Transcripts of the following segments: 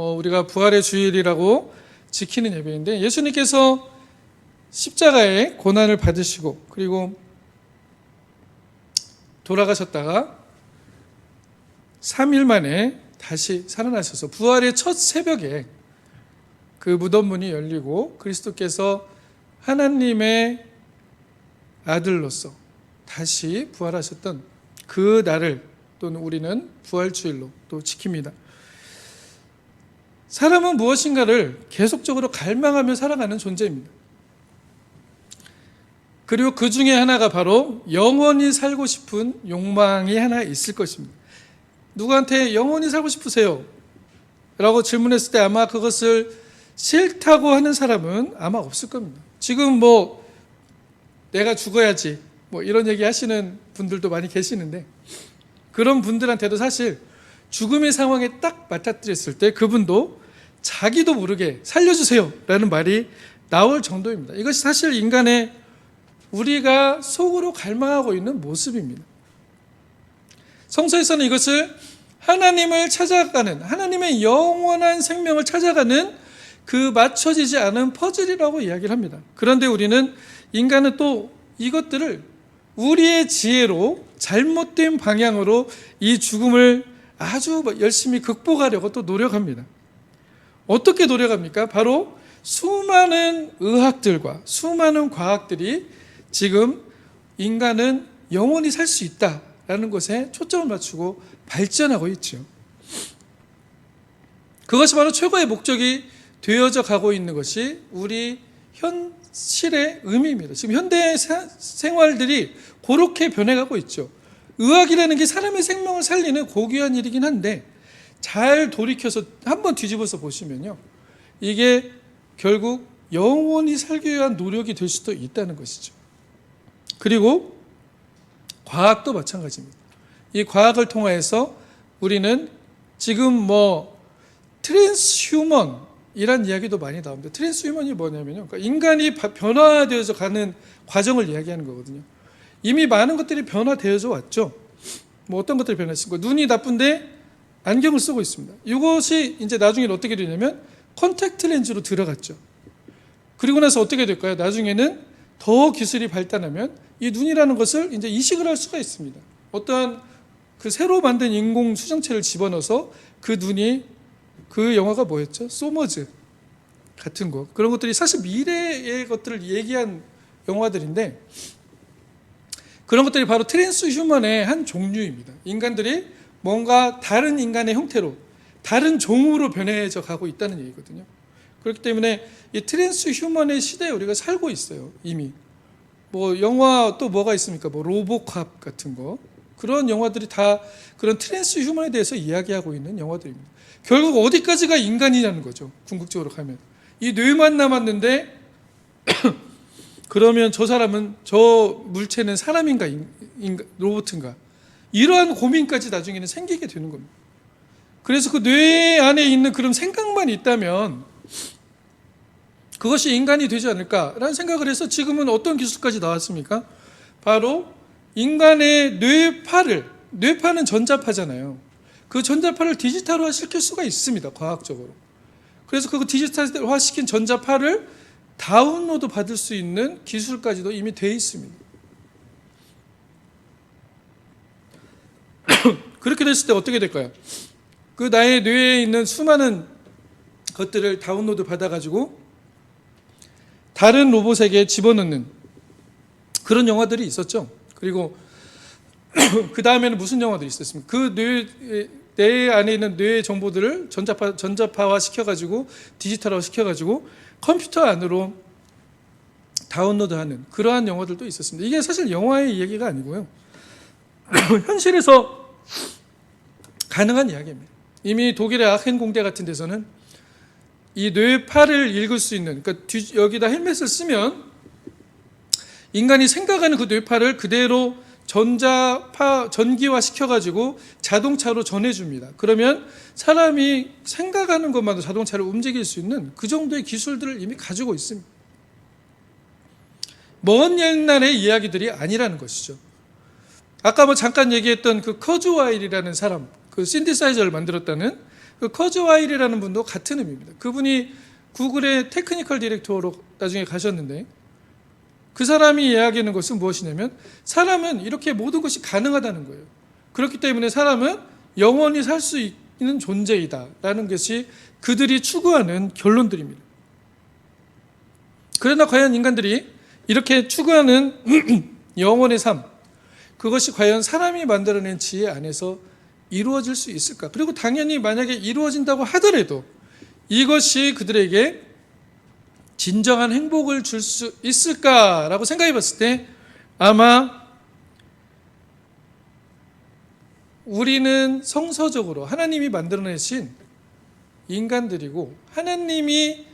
우리가 부활의 주일이라고 지키는 예배인데, 예수님께서 십자가의 고난을 받으시고 그리고 돌아가셨다가 3일 만에 다시 살아나셔서 부활의 첫 새벽에 그 무덤 문이 열리고 그리스도께서 하나님의 아들로서 다시 부활하셨던 그 날을 또는 우리는 부활주일로 또 지킵니다. 사람은 무엇인가를 계속적으로 갈망하며 살아가는 존재입니다. 그리고 그 중에 하나가 바로 영원히 살고 싶은 욕망이 하나 있을 것입니다. 누구한테 영원히 살고 싶으세요? 라고 질문했을 때 아마 그것을 싫다고 하는 사람은 아마 없을 겁니다. 지금 내가 죽어야지 이런 얘기 하시는 분들도 많이 계시는데, 그런 분들한테도 사실 죽음의 상황에 딱 맞닥뜨렸을 때 그분도 자기도 모르게 살려주세요 라는 말이 나올 정도입니다. 이것이 사실 인간의 우리가 속으로 갈망하고 있는 모습입니다. 성서에서는 이것을 하나님을 찾아가는, 하나님의 영원한 생명을 찾아가는 그 맞춰지지 않은 퍼즐이라고 이야기를 합니다. 그런데 인간은 또 이것들을 우리의 지혜로 잘못된 방향으로 이 죽음을 아주 열심히 극복하려고 또 노력합니다. 어떻게 노력합니까? 바로 수많은 의학들과 수많은 과학들이 지금 인간은 영원히 살 수 있다라는 것에 초점을 맞추고 발전하고 있죠. 그것이 바로 최고의 목적이 되어져 가고 있는 것이 우리 현실의 의미입니다. 지금 현대 생활들이 그렇게 변해가고 있죠. 의학이라는 게 사람의 생명을 살리는 고귀한 일이긴 한데, 잘 돌이켜서 한번 뒤집어서 보시면요, 이게 결국 영원히 살기 위한 노력이 될 수도 있다는 것이죠. 그리고 과학도 마찬가지입니다. 이 과학을 통해서 우리는 지금 트랜스휴먼이란 이야기도 많이 나옵니다. 트랜스휴먼이 뭐냐면요, 그러니까 인간이 변화되어져 가는 과정을 이야기하는 거거든요. 이미 많은 것들이 변화되어져 왔죠. 어떤 것들이 변했습니까? 눈이 나쁜데 안경을 쓰고 있습니다. 이것이 이제 나중에 어떻게 되냐면 컨택트 렌즈로 들어갔죠. 그리고 나서 어떻게 될까요? 나중에는 더 기술이 발달하면 이 눈이라는 것을 이제 이식을 할 수가 있습니다. 어떠한 그 새로 만든 인공 수정체를 집어넣어서 그 눈이, 그 영화가 뭐였죠? 소머즈 같은 거, 그런 것들이 사실 미래의 것들을 얘기한 영화들인데, 그런 것들이 바로 트랜스휴먼의 한 종류입니다. 인간들이 뭔가 다른 인간의 형태로, 다른 종으로 변해져 가고 있다는 얘기거든요. 그렇기 때문에 이 트랜스휴먼의 시대에 우리가 살고 있어요, 이미. 영화 또 뭐가 있습니까? 로보캅 같은 거. 그런 영화들이 다 그런 트랜스휴먼에 대해서 이야기하고 있는 영화들입니다. 결국 어디까지가 인간이냐는 거죠, 궁극적으로 가면. 이 뇌만 남았는데 그러면 저 사람은, 저 물체는 사람인가 로봇인가, 이러한 고민까지 나중에는 생기게 되는 겁니다. 그래서 그 뇌 안에 있는 그런 생각만 있다면 그것이 인간이 되지 않을까라는 생각을 해서 지금은 어떤 기술까지 나왔습니까? 바로 인간의 뇌파는 전자파잖아요. 그 전자파를 디지털화 시킬 수가 있습니다, 과학적으로. 그래서 그 디지털화 시킨 전자파를 다운로드 받을 수 있는 기술까지도 이미 되어 있습니다. 그렇게 됐을 때 어떻게 될까요? 그 나의 뇌에 있는 수많은 것들을 다운로드 받아가지고 다른 로봇에게 집어넣는 그런 영화들이 있었죠. 그리고 그 다음에는 무슨 영화들이 있었습니까? 그 뇌 안에 있는 뇌의 정보들을 전자파화 시켜가지고 디지털화 시켜가지고 컴퓨터 안으로 다운로드하는 그러한 영화들도 있었습니다. 이게 사실 영화의 얘기가 아니고요, 현실에서 가능한 이야기입니다. 이미 독일의 아헨 공대 같은 데서는 이 뇌파를 읽을 수 있는, 그러니까 여기다 헬멧을 쓰면 인간이 생각하는 그 뇌파를 그대로 전기화 시켜가지고 자동차로 전해줍니다. 그러면 사람이 생각하는 것만으로 자동차를 움직일 수 있는 그 정도의 기술들을 이미 가지고 있습니다. 먼 옛날의 이야기들이 아니라는 것이죠. 아까 잠깐 얘기했던 그 커즈와일이라는 사람, 그 신디사이저를 만들었다는 그 커즈와일이라는 분도 같은 의미입니다. 그분이 구글의 테크니컬 디렉터로 나중에 가셨는데 그 사람이 이야기하는 것은 무엇이냐면 사람은 이렇게 모든 것이 가능하다는 거예요. 그렇기 때문에 사람은 영원히 살 수 있는 존재이다라는 것이 그들이 추구하는 결론들입니다. 그러나 과연 인간들이 이렇게 추구하는 영원의 삶, 그것이 과연 사람이 만들어낸 지혜 안에서 이루어질 수 있을까? 그리고 당연히 만약에 이루어진다고 하더라도 이것이 그들에게 진정한 행복을 줄 수 있을까라고 생각해 봤을 때 아마 우리는 성서적으로 하나님이 만들어내신 인간들이고 하나님이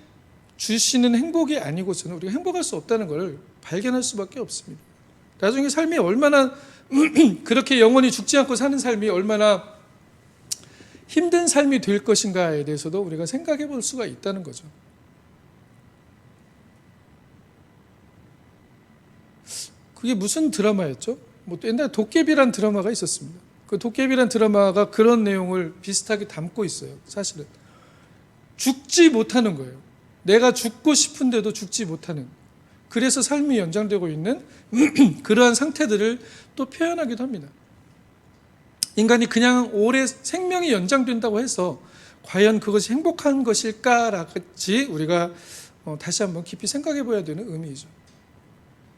주시는 행복이 아니고서는 우리가 행복할 수 없다는 걸 발견할 수밖에 없습니다. 나중에 삶이 얼마나 그렇게 영원히 죽지 않고 사는 삶이 얼마나 힘든 삶이 될 것인가에 대해서도 우리가 생각해 볼 수가 있다는 거죠. 그게 무슨 드라마였죠? 뭐 옛날에 도깨비란 드라마가 있었습니다. 그 도깨비란 드라마가 그런 내용을 비슷하게 담고 있어요. 사실은 죽지 못하는 거예요. 내가 죽고 싶은데도 죽지 못하는, 그래서 삶이 연장되고 있는 그러한 상태들을 또 표현하기도 합니다. 인간이 그냥 오래 생명이 연장된다고 해서 과연 그것이 행복한 것일까라지 우리가 다시 한번 깊이 생각해 봐야 되는 의미이죠.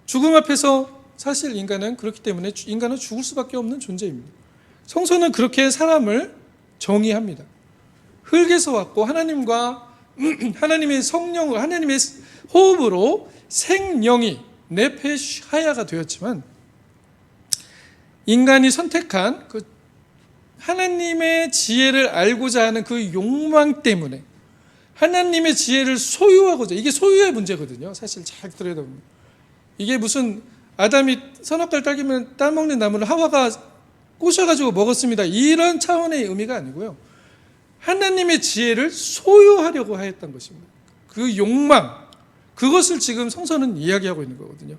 죽음 앞에서 사실 인간은 그렇기 때문에 인간은 죽을 수밖에 없는 존재입니다. 성서는 그렇게 사람을 정의합니다. 흙에서 왔고 하나님과 하나님의 성령을 하나님의 호흡으로 생명이 네페샤야가 되었지만 인간이 선택한 그 하나님의 지혜를 알고자 하는 그 욕망 때문에 하나님의 지혜를 소유하고자, 이게 소유의 문제거든요. 사실 잘 들여다보면 이게 무슨 아담이 선악과를 따먹는 나무를 하와가 꼬셔가지고 먹었습니다, 이런 차원의 의미가 아니고요. 하나님의 지혜를 소유하려고 하였던 것입니다. 그 욕망, 그것을 지금 성서는 이야기하고 있는 거거든요.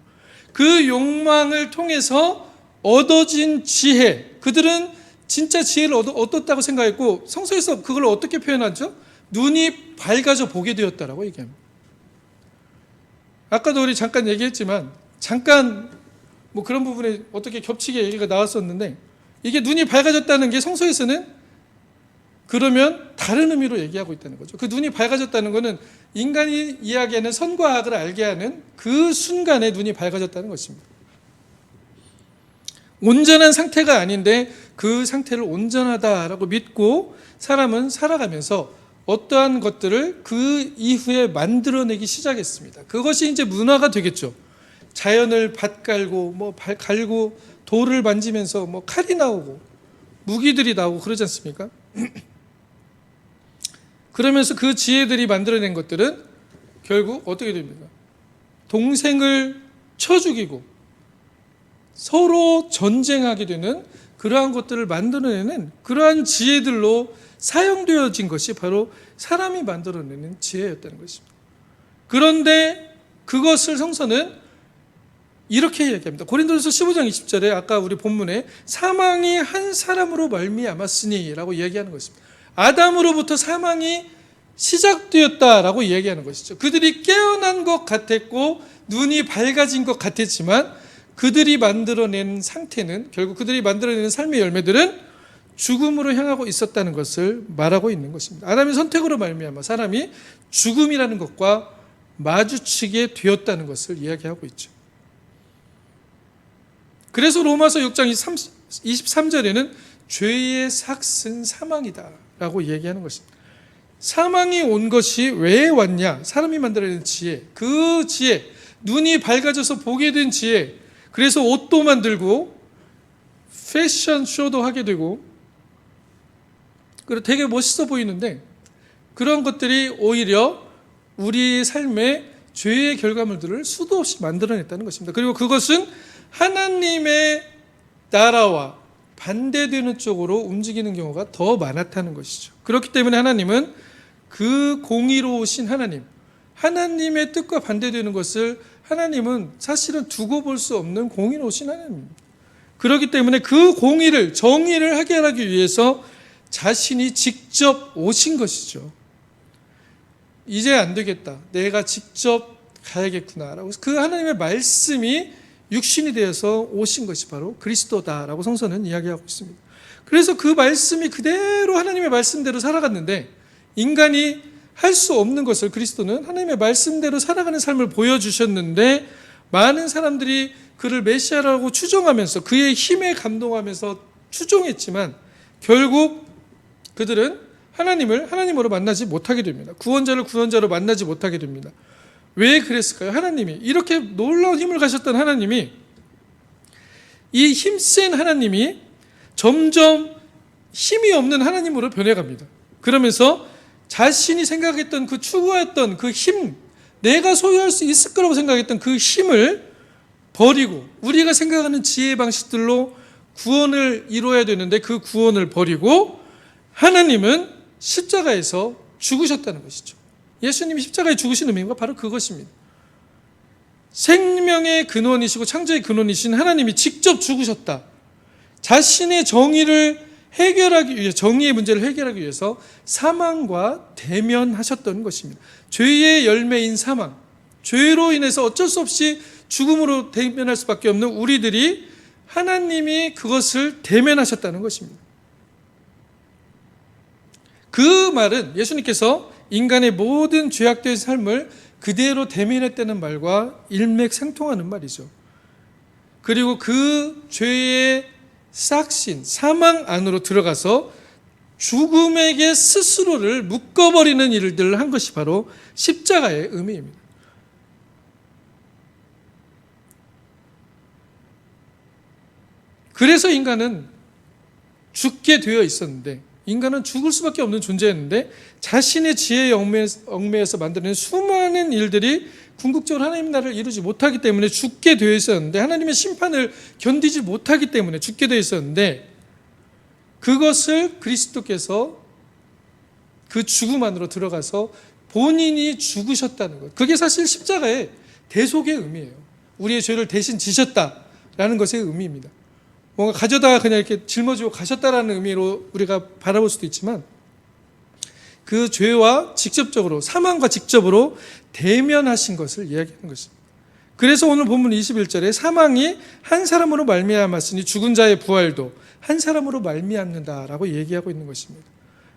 그 욕망을 통해서 얻어진 지혜, 그들은 진짜 지혜를 얻었다고 생각했고 성서에서 그걸 어떻게 표현하죠? 눈이 밝아져 보게 되었다라고 얘기합니다. 아까도 우리 잠깐 얘기했지만 잠깐 뭐 그런 부분에 어떻게 겹치게 얘기가 나왔었는데 이게 눈이 밝아졌다는 게 성서에서는 그러면 다른 의미로 얘기하고 있다는 거죠. 그 눈이 밝아졌다는 것은 인간이 이야기하는 선과 악을 알게 하는 그 순간에 눈이 밝아졌다는 것입니다. 온전한 상태가 아닌데 그 상태를 온전하다라고 믿고 사람은 살아가면서 어떠한 것들을 그 이후에 만들어내기 시작했습니다. 그것이 이제 문화가 되겠죠. 자연을 밭 갈고 뭐 발 갈고 돌을 만지면서 뭐 칼이 나오고 무기들이 나오고 그러지 않습니까? 그러면서 그 지혜들이 만들어낸 것들은 결국 어떻게 됩니까? 동생을 쳐 죽이고 서로 전쟁하게 되는 그러한 것들을 만들어내는 그러한 지혜들로 사용되어진 것이 바로 사람이 만들어내는 지혜였다는 것입니다. 그런데 그것을 성서는 이렇게 얘기합니다. 고린도전서 15장 20절에 아까 우리 본문에 사망이 한 사람으로 말미암았으니라고 이야기하는 것입니다. 아담으로부터 사망이 시작되었다라고 이야기하는 것이죠. 그들이 깨어난 것 같았고 눈이 밝아진 것 같았지만 그들이 만들어낸 상태는, 결국 그들이 만들어내는 삶의 열매들은 죽음으로 향하고 있었다는 것을 말하고 있는 것입니다. 아담의 선택으로 말미암아 사람이 죽음이라는 것과 마주치게 되었다는 것을 이야기하고 있죠. 그래서 로마서 6장 23절에는 죄의 삭은 사망이다 라고 얘기하는 것입니다. 사망이 온 것이 왜 왔냐? 사람이 만들어낸 지혜, 그 지혜, 눈이 밝아져서 보게 된 지혜, 그래서 옷도 만들고 패션쇼도 하게 되고 그리고 되게 멋있어 보이는데 그런 것들이 오히려 우리의 삶에 죄의 결과물들을 수도 없이 만들어냈다는 것입니다. 그리고 그것은 하나님의 나라와 반대되는 쪽으로 움직이는 경우가 더 많았다는 것이죠. 그렇기 때문에 하나님은 그 공의로우신 하나님, 하나님의 뜻과 반대되는 것을 하나님은 사실은 두고 볼 수 없는 공의로우신 하나님입니다. 그렇기 때문에 그 공의를, 정의를 하게 하기 위해서 자신이 직접 오신 것이죠. 이제 안 되겠다. 내가 직접 가야겠구나라고. 그 하나님의 말씀이 육신이 되어서 오신 것이 바로 그리스도다라고 성서는 이야기하고 있습니다. 그래서 그 말씀이 그대로 하나님의 말씀대로 살아갔는데, 인간이 할 수 없는 것을 그리스도는 하나님의 말씀대로 살아가는 삶을 보여주셨는데, 많은 사람들이 그를 메시아라고 추종하면서 그의 힘에 감동하면서 추종했지만 결국 그들은 하나님을 하나님으로 만나지 못하게 됩니다. 구원자를 구원자로 만나지 못하게 됩니다. 왜 그랬을까요? 하나님이 이렇게 놀라운 힘을 가셨던 하나님이, 이 힘센 하나님이 점점 힘이 없는 하나님으로 변해갑니다. 그러면서 자신이 생각했던 그 추구했던 그 힘, 내가 소유할 수 있을 거라고 생각했던 그 힘을 버리고, 우리가 생각하는 지혜 방식들로 구원을 이루어야 되는데 그 구원을 버리고 하나님은 십자가에서 죽으셨다는 것이죠. 예수님이 십자가에 죽으신 의미가 바로 그것입니다. 생명의 근원이시고 창조의 근원이신 하나님이 직접 죽으셨다. 자신의 정의를 해결하기 위해, 정의의 문제를 해결하기 위해서 사망과 대면하셨던 것입니다. 죄의 열매인 사망, 죄로 인해서 어쩔 수 없이 죽음으로 대면할 수밖에 없는 우리들이 하나님이 그것을 대면하셨다는 것입니다. 그 말은 예수님께서 인간의 모든 죄악된 삶을 그대로 대면했다는 말과 일맥상통하는 말이죠. 그리고 그 죄의 싹신, 사망 안으로 들어가서 죽음에게 스스로를 묶어버리는 일들을 한 것이 바로 십자가의 의미입니다. 그래서 인간은 죽게 되어 있었는데, 인간은 죽을 수밖에 없는 존재였는데, 자신의 지혜에 얽매여서 만드는 수많은 일들이 궁극적으로 하나님 나라를 이루지 못하기 때문에 죽게 되어 있었는데, 하나님의 심판을 견디지 못하기 때문에 죽게 되어 있었는데, 그것을 그리스도께서 그 죽음 안으로 들어가서 본인이 죽으셨다는 것, 그게 사실 십자가의 대속의 의미예요. 우리의 죄를 대신 지셨다라는 것의 의미입니다. 뭔가 가져다가 그냥 이렇게 짊어지고 가셨다라는 의미로 우리가 바라볼 수도 있지만, 그 죄와 직접적으로, 사망과 직접으로 대면하신 것을 이야기하는 것입니다. 그래서 오늘 본문 21절에 사망이 한 사람으로 말미암았으니 죽은 자의 부활도 한 사람으로 말미암는다라고 얘기하고 있는 것입니다.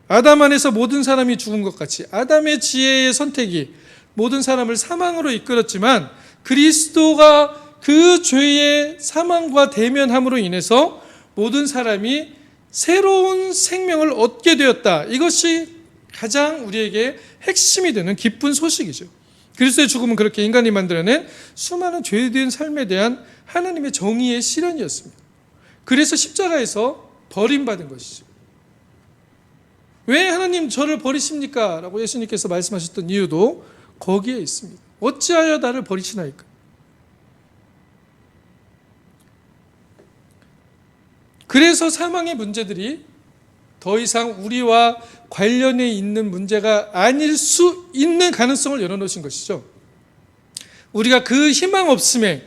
아담 안에서 모든 사람이 죽은 것 같이 아담의 지혜의 선택이 모든 사람을 사망으로 이끌었지만, 그리스도가 그 죄의 사망과 대면함으로 인해서 모든 사람이 새로운 생명을 얻게 되었다. 이것이 가장 우리에게 핵심이 되는 기쁜 소식이죠. 그리스도의 죽음은 그렇게 인간이 만들어낸 수많은 죄된 삶에 대한 하나님의 정의의 실현이었습니다. 그래서 십자가에서 버림받은 것이죠. 왜 하나님 저를 버리십니까? 라고 예수님께서 말씀하셨던 이유도 거기에 있습니다. 어찌하여 나를 버리시나이까? 그래서 사망의 문제들이 더 이상 우리와 관련해 있는 문제가 아닐 수 있는 가능성을 열어놓으신 것이죠. 우리가 그 희망 없음에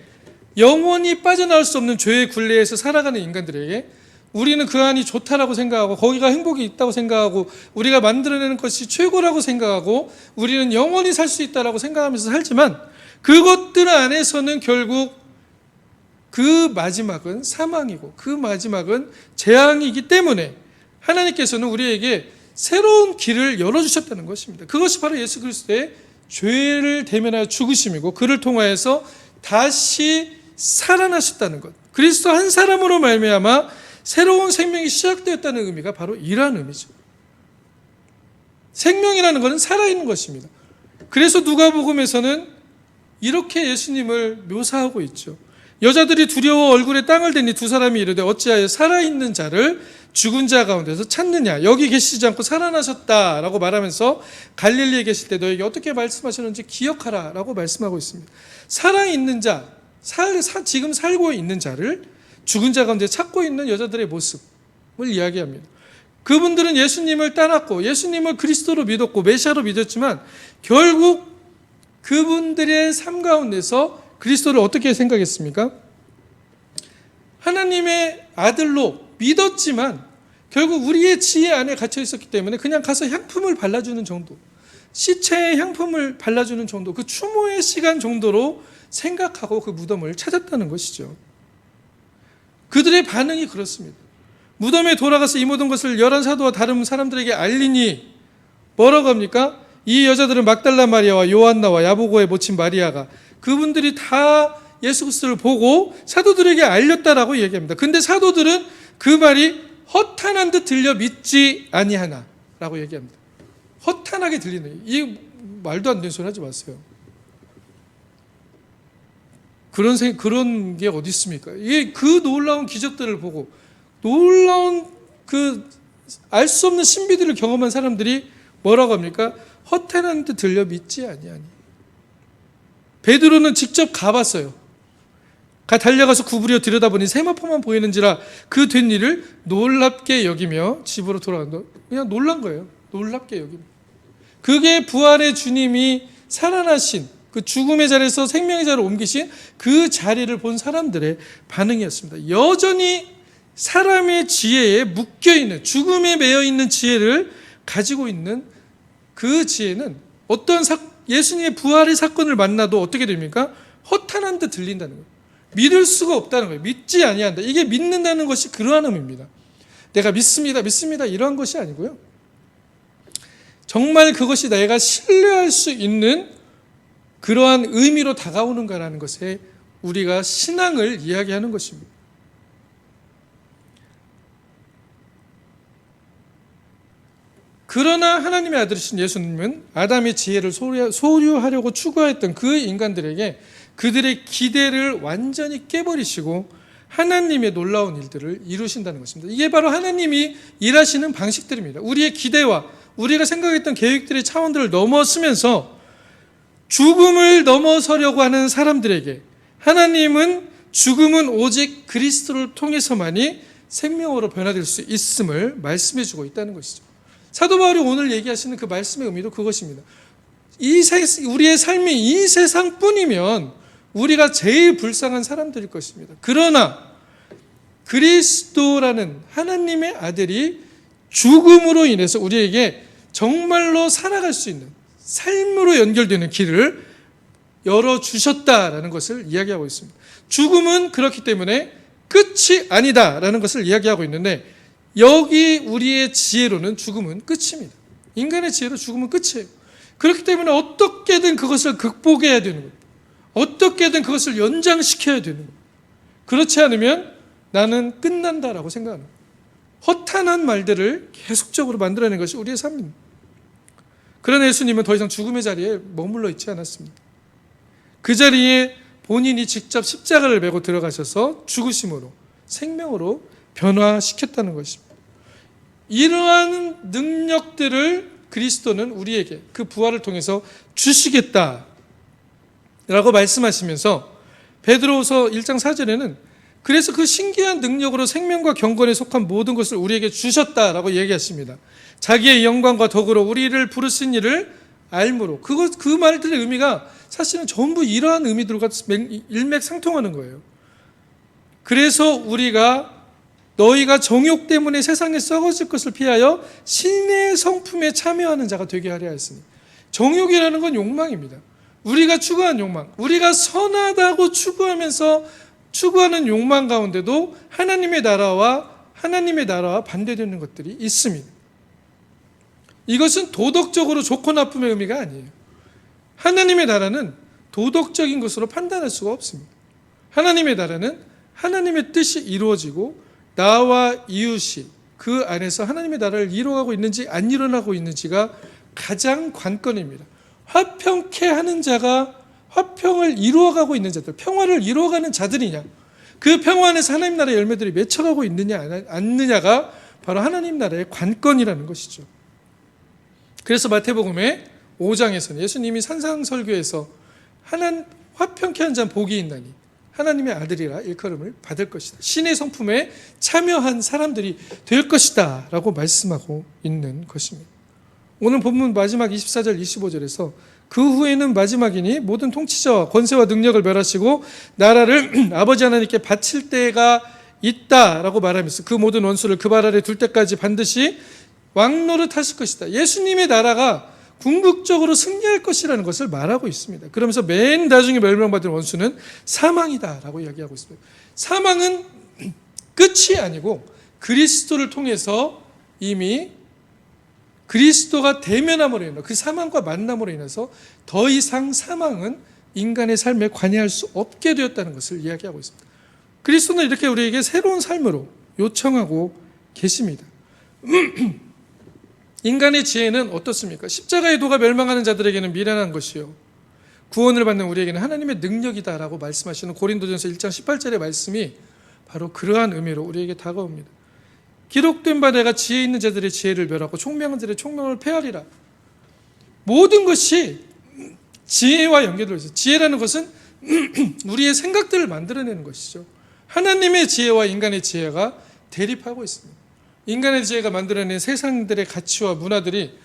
영원히 빠져나올 수 없는 죄의 굴레에서 살아가는 인간들에게 우리는 그 안이 좋다라고 생각하고, 거기가 행복이 있다고 생각하고, 우리가 만들어내는 것이 최고라고 생각하고, 우리는 영원히 살 수 있다라고 생각하면서 살지만, 그것들 안에서는 결국 그 마지막은 사망이고 그 마지막은 재앙이기 때문에 하나님께서는 우리에게 새로운 길을 열어주셨다는 것입니다. 그것이 바로 예수 그리스도의 죄를 대면하여 죽으심이고, 그를 통하여서 다시 살아나셨다는 것, 그리스도 한 사람으로 말미암아 새로운 생명이 시작되었다는 의미가 바로 이러한 의미죠. 생명이라는 것은 살아있는 것입니다. 그래서 누가복음에서는 이렇게 예수님을 묘사하고 있죠. 여자들이 두려워 얼굴에 땅을 대니 두 사람이 이르되 어찌하여 살아있는 자를 죽은 자 가운데서 찾느냐, 여기 계시지 않고 살아나셨다라고 말하면서 갈릴리에 계실 때 너에게 어떻게 말씀하셨는지 기억하라 라고 말씀하고 있습니다. 살아있는 자, 지금 살고 있는 자를 죽은 자 가운데 찾고 있는 여자들의 모습을 이야기합니다. 그분들은 예수님을 따랐고 예수님을 그리스도로 믿었고 메시아로 믿었지만, 결국 그분들의 삶 가운데서 그리스도를 어떻게 생각했습니까? 하나님의 아들로 믿었지만 결국 우리의 지혜 안에 갇혀 있었기 때문에 그냥 가서 향품을 발라주는 정도, 시체에 향품을 발라주는 정도, 그 추모의 시간 정도로 생각하고 그 무덤을 찾았다는 것이죠. 그들의 반응이 그렇습니다. 무덤에 돌아가서 이 모든 것을 열한 사도와 다른 사람들에게 알리니 뭐라고 합니까? 이 여자들은 막달라 마리아와 요한나와 야보고의 모친 마리아가, 그분들이 다 예수 그리스도를 보고 사도들에게 알렸다라고 얘기합니다. 근데 사도들은 그 말이 허탄한 듯 들려 믿지 아니하나 라고 얘기합니다. 허탄하게 들리네. 이 말도 안 되는 소리 하지 마세요. 그런 게 어디 있습니까? 이게 그 놀라운 기적들을 보고 놀라운 그 알 수 없는 신비들을 경험한 사람들이 뭐라고 합니까? 허탄한 듯 들려 믿지 아니하니. 베드로는 직접 가봤어요. 달려가서 구부려 들여다보니 세마포만 보이는지라 그 된 일을 놀랍게 여기며 집으로 돌아간다. 그냥 놀란 거예요. 놀랍게 여기며. 그게 부활의 주님이 살아나신 그 죽음의 자리에서 생명의 자리로 옮기신 그 자리를 본 사람들의 반응이었습니다. 여전히 사람의 지혜에 묶여있는, 죽음에 매여있는 지혜를 가지고 있는 그 지혜는 어떤 예수님의 부활의 사건을 만나도 어떻게 됩니까? 허탄한 듯 들린다는 거예요. 믿을 수가 없다는 거예요. 믿지 아니한다. 이게 믿는다는 것이 그러한 의미입니다. 내가 믿습니다 이러한 것이 아니고요. 정말 그것이 내가 신뢰할 수 있는 그러한 의미로 다가오는가라는 것에 우리가 신앙을 이야기하는 것입니다. 그러나 하나님의 아들이신 예수님은 아담의 지혜를 소유하려고 추구했던 그 인간들에게 그들의 기대를 완전히 깨버리시고 하나님의 놀라운 일들을 이루신다는 것입니다. 이게 바로 하나님이 일하시는 방식들입니다. 우리의 기대와 우리가 생각했던 계획들의 차원들을 넘어서면서 죽음을 넘어서려고 하는 사람들에게 하나님은 죽음은 오직 그리스도를 통해서만이 생명으로 변화될 수 있음을 말씀해 주고 있다는 것이죠. 사도 바울이 오늘 얘기하시는 그 말씀의 의미도 그것입니다. 우리의 삶이 이 세상뿐이면 우리가 제일 불쌍한 사람들일 것입니다. 그러나 그리스도라는 하나님의 아들이 죽음으로 인해서 우리에게 정말로 살아갈 수 있는 삶으로 연결되는 길을 열어주셨다라는 것을 이야기하고 있습니다. 죽음은 그렇기 때문에 끝이 아니다라는 것을 이야기하고 있는데 여기 우리의 지혜로는 죽음은 끝입니다. 인간의 지혜로 죽음은 끝이에요. 그렇기 때문에 어떻게든 그것을 극복해야 되는 거예요. 어떻게든 그것을 연장시켜야 되는 거예요. 그렇지 않으면 나는 끝난다라고 생각하는 거예요. 허탄한 말들을 계속적으로 만들어내는 것이 우리의 삶입니다. 그러나 예수님은 더 이상 죽음의 자리에 머물러 있지 않았습니다. 그 자리에 본인이 직접 십자가를 메고 들어가셔서 죽으심으로 생명으로 변화시켰다는 것입니다. 이러한 능력들을 그리스도는 우리에게 그 부활을 통해서 주시겠다라고 말씀하시면서 베드로후서 1장 4절에는 그래서 그 신기한 능력으로 생명과 경건에 속한 모든 것을 우리에게 주셨다라고 얘기하십니다. 자기의 영광과 덕으로 우리를 부르신 이를 알므로. 그 말들의 의미가 사실은 전부 이러한 의미들과 일맥상통하는 거예요. 그래서 우리가 너희가 정욕 때문에 세상에 썩어질 것을 피하여 신의 성품에 참여하는 자가 되게 하려 하였으니. 정욕이라는 건 욕망입니다. 우리가 추구한 욕망, 우리가 선하다고 추구하는 욕망 가운데도 하나님의 나라와 반대되는 것들이 있습니다. 이것은 도덕적으로 좋고 나쁨의 의미가 아니에요. 하나님의 나라는 도덕적인 것으로 판단할 수가 없습니다. 하나님의 나라는 하나님의 뜻이 이루어지고 나와 이웃이 그 안에서 하나님의 나라를 이루어가고 있는지 안 일어나고 있는지가 가장 관건입니다. 화평케 하는 자가 화평을 이루어가고 있는 자들, 평화를 이루어가는 자들이냐, 그 평화 안에서 하나님 나라의 열매들이 맺혀가고 있느냐 않느냐가 바로 하나님 나라의 관건이라는 것이죠. 그래서 마태복음의 5장에서는 예수님이 산상설교에서 화평케 한 자는 복이 있나니 하나님의 아들이라 일컬음을 받을 것이다. 신의 성품에 참여한 사람들이 될 것이다 라고 말씀하고 있는 것입니다. 오늘 본문 마지막 24절 25절에서 그 후에는 마지막이니 모든 통치자와 권세와 능력을 멸하시고 나라를 아버지 하나님께 바칠 때가 있다라고 말하면서 그 모든 원수를 그 발 아래 둘 때까지 반드시 왕노릇 하실 것이다. 예수님의 나라가 궁극적으로 승리할 것이라는 것을 말하고 있습니다. 그러면서 맨 나중에 멸망받을 원수는 사망이다라고 이야기하고 있습니다. 사망은 끝이 아니고 그리스도를 통해서 이미 그리스도가 대면함으로 인해서 그 사망과 만남으로 인해서 더 이상 사망은 인간의 삶에 관여할 수 없게 되었다는 것을 이야기하고 있습니다. 그리스도는 이렇게 우리에게 새로운 삶으로 요청하고 계십니다. 인간의 지혜는 어떻습니까? 십자가의 도가 멸망하는 자들에게는 미련한 것이요 구원을 받는 우리에게는 하나님의 능력이다라고 말씀하시는 고린도전서 1장 18절의 말씀이 바로 그러한 의미로 우리에게 다가옵니다. 기록된 바 내가 지혜 있는 자들의 지혜를 멸하고 총명한 자들의 총명을 폐하리라. 모든 것이 지혜와 연결되어 있어요. 지혜라는 것은 우리의 생각들을 만들어내는 것이죠. 하나님의 지혜와 인간의 지혜가 대립하고 있습니다. 인간의 지혜가 만들어낸 세상들의 가치와 문화들이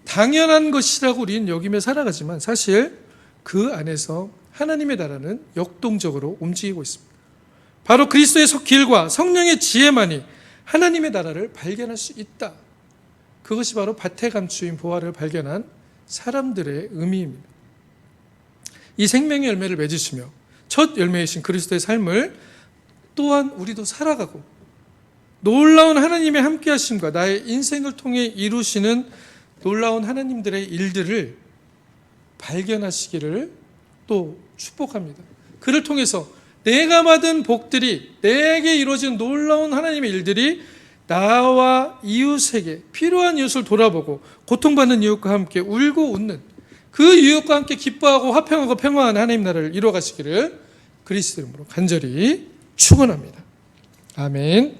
당연한 것이라고 우리는 여기며 살아가지만 사실 그 안에서 하나님의 나라는 역동적으로 움직이고 있습니다. 바로 그리스도의 길과 성령의 지혜만이 하나님의 나라를 발견할 수 있다. 그것이 바로 밭에 감추인 보화를 발견한 사람들의 의미입니다. 이 생명의 열매를 맺으시며 첫 열매이신 그리스도의 삶을 또한 우리도 살아가고 놀라운 하나님의 함께하심과 나의 인생을 통해 이루시는 놀라운 하나님들의 일들을 발견하시기를 또 축복합니다. 그를 통해서 내가 받은 복들이 내게 이루어진 놀라운 하나님의 일들이 나와 이웃에게 필요한 이웃을 돌아보고 고통받는 이웃과 함께 울고 웃는 그 이웃과 함께 기뻐하고 화평하고 평화한 하나님 나라를 이루어가시기를 그리스도 이름으로 간절히 축원합니다. 아멘.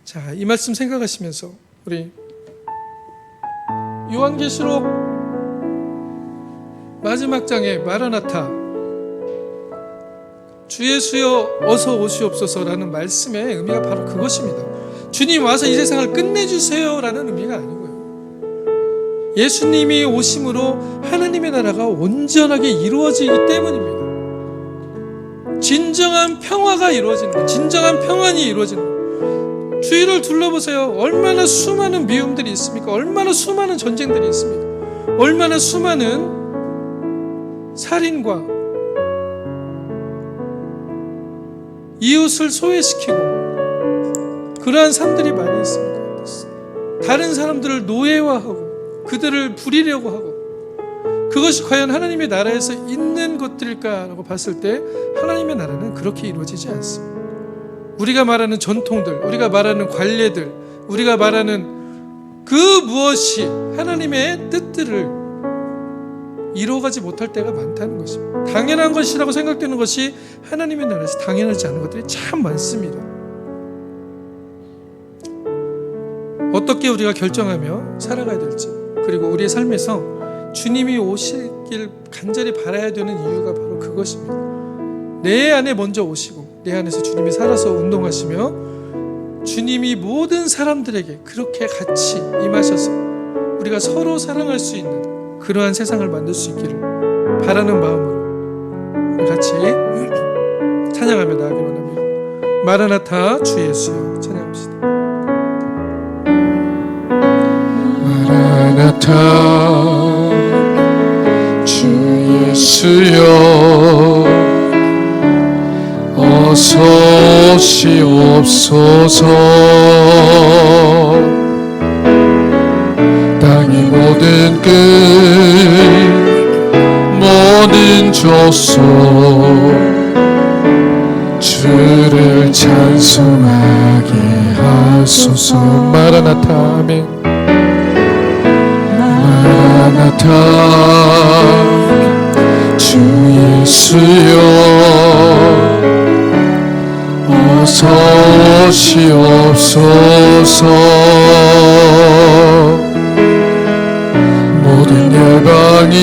자, 이 말씀 생각하시면서 우리 요한계시록 마지막 장에 마라나타 주 예수여 어서 오시옵소서라는 말씀의 의미가 바로 그것입니다. 주님 와서 이 세상을 끝내주세요라는 의미가 아니고요. 예수님이 오심으로 하나님의 나라가 온전하게 이루어지기 때문입니다. 진정한 평화가 이루어지는 거예요. 진정한 평안이 이루어지는 거예요. 주위를 둘러보세요. 얼마나 수많은 미움들이 있습니까? 얼마나 수많은 전쟁들이 있습니까? 얼마나 수많은 살인과 이웃을 소외시키고 그러한 삶들이 많이 있습니다. 다른 사람들을 노예화하고 그들을 부리려고 하고 그것이 과연 하나님의 나라에서 있는 것들일까라고 봤을 때 하나님의 나라는 그렇게 이루어지지 않습니다. 우리가 말하는 전통들, 우리가 말하는 관례들, 우리가 말하는 그 무엇이 하나님의 뜻들을 이루어가지 못할 때가 많다는 것입니다. 당연한 것이라고 생각되는 것이 하나님의 나라에서 당연하지 않은 것들이 참 많습니다. 어떻게 우리가 결정하며 살아가야 될지, 그리고 우리의 삶에서 주님이 오시길 간절히 바라야 되는 이유가 바로 그것입니다. 내 안에 먼저 오시고 내 안에서 주님이 살아서 운동하시며 주님이 모든 사람들에게 그렇게 같이 임하셔서 우리가 서로 사랑할 수 있는 그러한 세상을 만들 수 있기를 바라는 마음으로 우리 같이 찬양하며 나아가기 원합니다. 마라나타 주 예수여 찬양합시다. 마라나타 주 예수여 어서 오시옵소서. 땅의 모든 끝 모든 족속 주를 찬송하게 하소서. 마라나타 아멘. 마라나타 주 예수여 어서 오시옵소서. 모든 열방이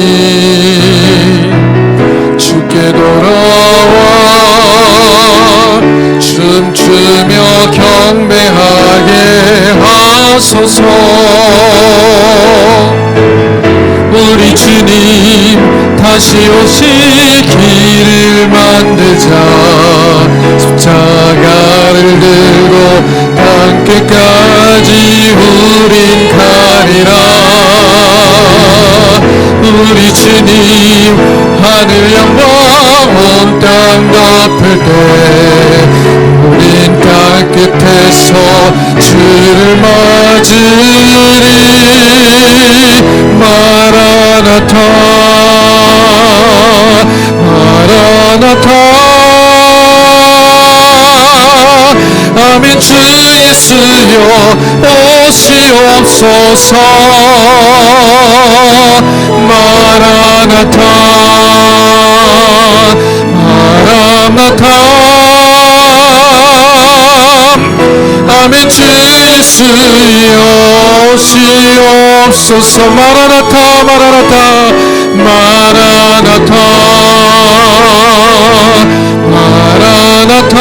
주께 돌아와 춤추며 경배하게 하소서. 우리 주님 다시 오시기를 만들자. 십자가를 들고 땅끝까지 우린 가리라. 우리 주님 하늘 영광 온 땅 덮을 때 우린 땅끝에서 주를 맞으리. 마라나타 마라나타. 아멘. 주 예수여 오시옵소서. 마라나타 마라나타. 아멘. 주 예수여 오시옵소서. 마라나타 마라나타 마라나타 마라나타.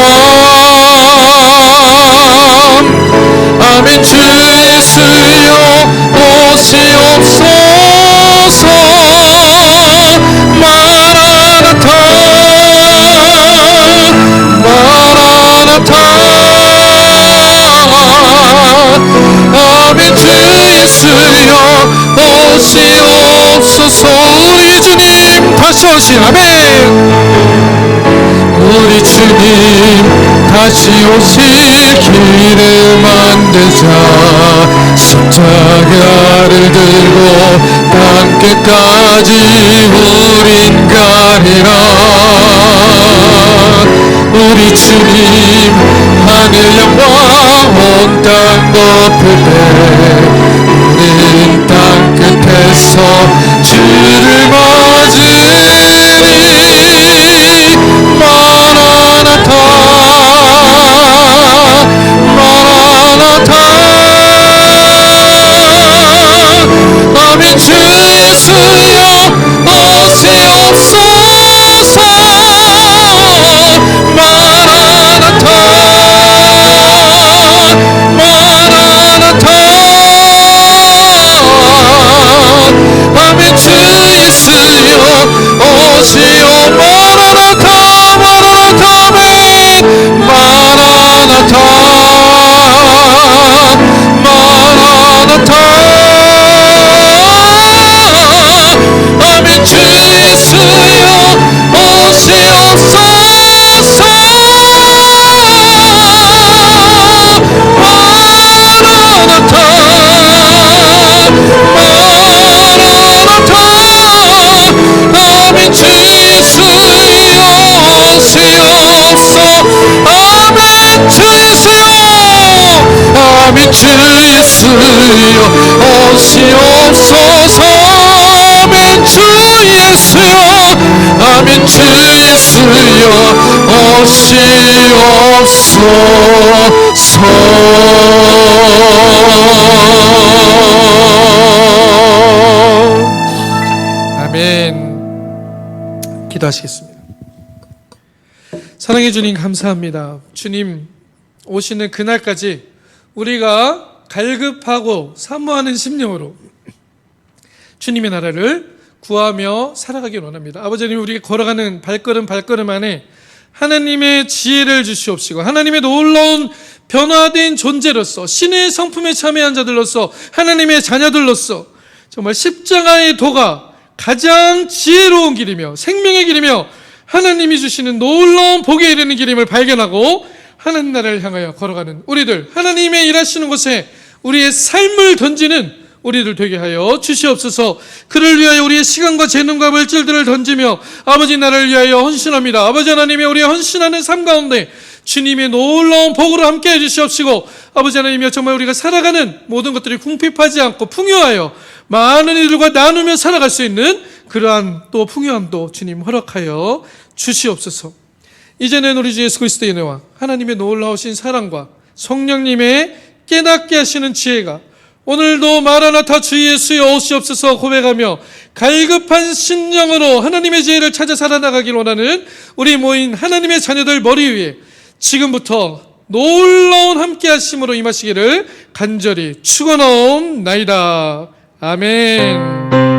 아멘. 주 예수여 오시옵소서. 마라나타 마라나타. 아멘. 주 예수여 오시옵소서. 우리 주님 다시 오신. 아멘. 우리 주님 다시 오실 길을 만들자. 십자가를 들고 땅끝까지 우린 가리라. 우리 주님 하늘 영광 온 땅 덮을 때 우린 땅끝에서 주를 맞으리. 마라나타 마라나타. 아멘. 주 예수여 오시옵소서. 마라나타 마라나타. 아멘. 주 예수여 오시오. 마라나타 마라나타. 아멘. 마라나타 마라나타. 아멘. 주 예수여 오시옵소서. 마라나타 마라나타. 아멘. 주 예수여 오시옵소서. 아멘. 주 예수여. 아멘. 주 예수여 오시옵소서. 아멘. 주 예수여. 아멘. 주 예수여 오시옵소서. 아멘. 기도하시겠습니다. 사랑해 주님 감사합니다. 주님 오시는 그날까지 우리가 갈급하고 사모하는 심령으로 주님의 나라를 구하며 살아가길 원합니다. 아버지 하나님, 우리가 걸어가는 발걸음 안에 하나님의 지혜를 주시옵시고 하나님의 놀라운 변화된 존재로서 신의 성품에 참여한 자들로서 하나님의 자녀들로서 정말 십자가의 도가 가장 지혜로운 길이며 생명의 길이며 하나님이 주시는 놀라운 복에 이르는 길임을 발견하고 하나님 나라를 향하여 걸어가는 우리들, 하나님의 일하시는 곳에 우리의 삶을 던지는 우리들 되게 하여 주시옵소서. 그를 위하여 우리의 시간과 재능과 물질들을 던지며 아버지 나라를 위하여 헌신합니다. 아버지 하나님이 우리의 헌신하는 삶 가운데 주님의 놀라운 복으로 함께 해주시옵시고 아버지 하나님이여 정말 우리가 살아가는 모든 것들이 궁핍하지 않고 풍요하여 많은 이들과 나누며 살아갈 수 있는 그러한 또 풍요함도 주님 허락하여 주시옵소서. 이제는 우리 주 예수 그리스도의 은혜와 하나님의 놀라우신 사랑과 성령님의 깨닫게 하시는 지혜가 오늘도 마라나타 주 예수여 오시옵소서 고백하며 갈급한 심령으로 하나님의 지혜를 찾아 살아나가길 원하는 우리 모인 하나님의 자녀들 머리 위에 지금부터 놀라운 함께 하심으로 임하시기를 간절히 축원하옵나이다. 아멘.